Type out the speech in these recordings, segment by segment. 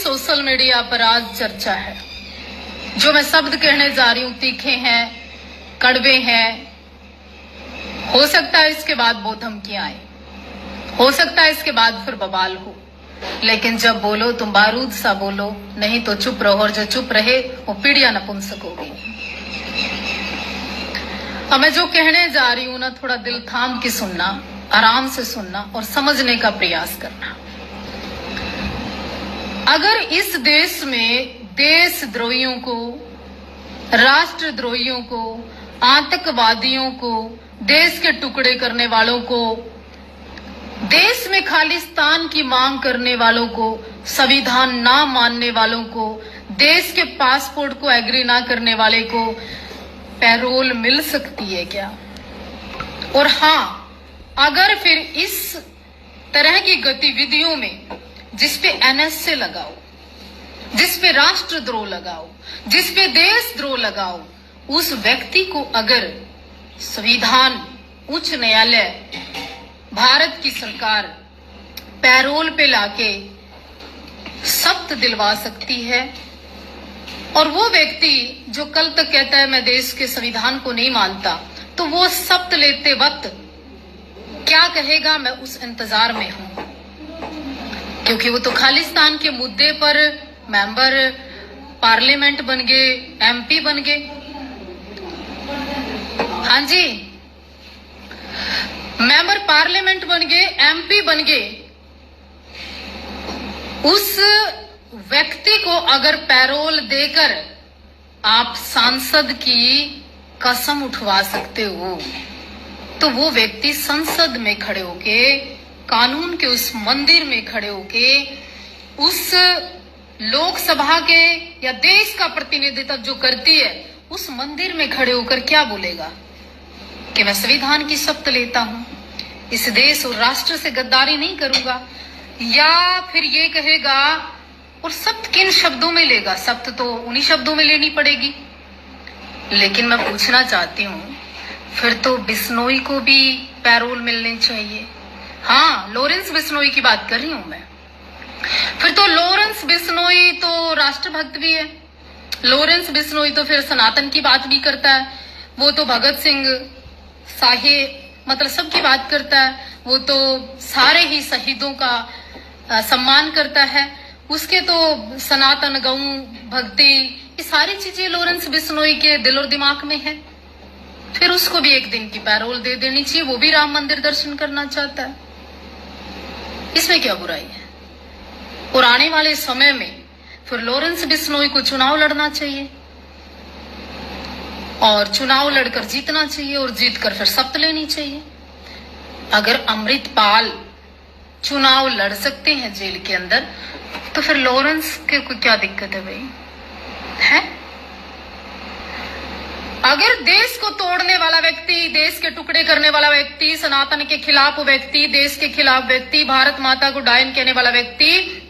Social media पर आज चर्चा है। जो मैं शब्द कहने जा रही हूं तीखे हैं, कड़वे हैं। हो सकता है इसके बाद वो धमकियां आए, हो सकता है इसके बाद फिर बवाल हो, लेकिन जब बोलो तुम बारूद सा बोलो, नहीं तो चुप रहो। और जो चुप रहे वो पीड़िया नपुंसक होगी। अब मैं जो कहने जा रही हूं ना, थोड़ा दिल थाम के सुनना, आराम से सुनना और समझने का प्रयास करना। अगर इस देश में देशद्रोहियों को, राष्ट्रद्रोहियों को, आतंकवादियों को, देश के टुकड़े करने वालों को, देश में खालिस्तान की मांग करने वालों को, संविधान ना मानने वालों को, देश के पासपोर्ट को एग्री ना करने वाले को पैरोल मिल सकती है क्या? और हाँ, अगर फिर इस तरह की गतिविधियों में जिसपे एनएसए लगाओ, जिसपे राष्ट्रद्रोह लगाओ, जिसपे देशद्रोह लगाओ, उस व्यक्ति को अगर संविधान, उच्च न्यायालय, भारत की सरकार पैरोल पे लाके सख्त दिलवा सकती है, और वो व्यक्ति जो कल तक कहता है मैं देश के संविधान को नहीं मानता, तो वो शपथ लेते वक्त क्या कहेगा, मैं उस इंतजार में हूं। क्योंकि वो तो खालिस्तान के मुद्दे पर मेंबर पार्लियामेंट बन गए, एमपी बन गए। हाँ जी, मेंबर पार्लियामेंट बन गए, एमपी बन गए। उस व्यक्ति को अगर पैरोल देकर आप सांसद की कसम उठवा सकते हो, तो वो व्यक्ति संसद में खड़े होके, कानून के उस मंदिर में खड़े होके, उस लोकसभा के या देश का प्रतिनिधित्व जो करती है उस मंदिर में खड़े होकर क्या बोलेगा कि मैं संविधान की शपथ लेता हूं, इस देश और राष्ट्र से गद्दारी नहीं करूंगा। या फिर ये कहेगा, और शपथ किन शब्दों में लेगा? शपथ तो उन्हीं शब्दों में लेनी पड़ेगी। लेकिन मैं पूछना चाहती हूँ, फिर तो बिश्नोई को भी पैरोल मिलनी चाहिए। हाँ, लॉरेंस बिश्नोई की बात कर रही हूं मैं। फिर तो लॉरेंस बिश्नोई तो राष्ट्रभक्त भी है। लॉरेंस बिश्नोई तो फिर सनातन की बात भी करता है। वो तो भगत सिंह, साहे, मतलब सबकी बात करता है। वो तो सारे ही शहीदों का सम्मान करता है। उसके तो सनातन, गौ भक्ति, ये सारी चीजें लॉरेंस बिश्नोई के दिल और दिमाग में है। फिर उसको भी एक दिन की पैरोल दे देनी चाहिए। वो भी राम मंदिर दर्शन करना चाहता है, इसमें क्या बुराई है? और आने वाले समय में फिर लॉरेंस बिश्नोई को चुनाव लड़ना चाहिए, और चुनाव लड़कर जीतना चाहिए, और जीतकर फिर शपथ लेनी चाहिए। अगर अमृतपाल चुनाव लड़ सकते हैं जेल के अंदर, तो फिर लॉरेंस के को क्या दिक्कत है भाई? है? अगर देश को तोड़ने वाला व्यक्ति, देश के टुकड़े करने वाला व्यक्ति, सनातन के खिलाफ व्यक्ति, देश के खिलाफ व्यक्ति, भारत माता को डायन कहने वाला व्यक्ति,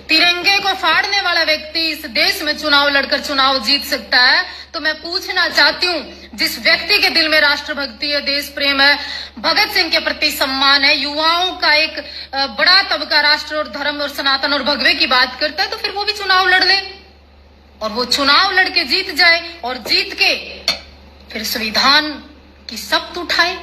तिरंगे को फाड़ने वाला व्यक्ति इस देश में चुनाव लड़कर चुनाव जीत सकता है, तो मैं पूछना चाहती हूँ, जिस व्यक्ति के दिल में राष्ट्रभक्ति है, देश प्रेम है, भगत सिंह के प्रति सम्मान है, युवाओं का एक बड़ा तबका राष्ट्र और धर्म और सनातन और भगवे की बात करता है, तो फिर वो भी चुनाव लड़ ले, और वो चुनाव लड़के जीत जाए, और जीत के फिर संविधान की शपथ उठाए।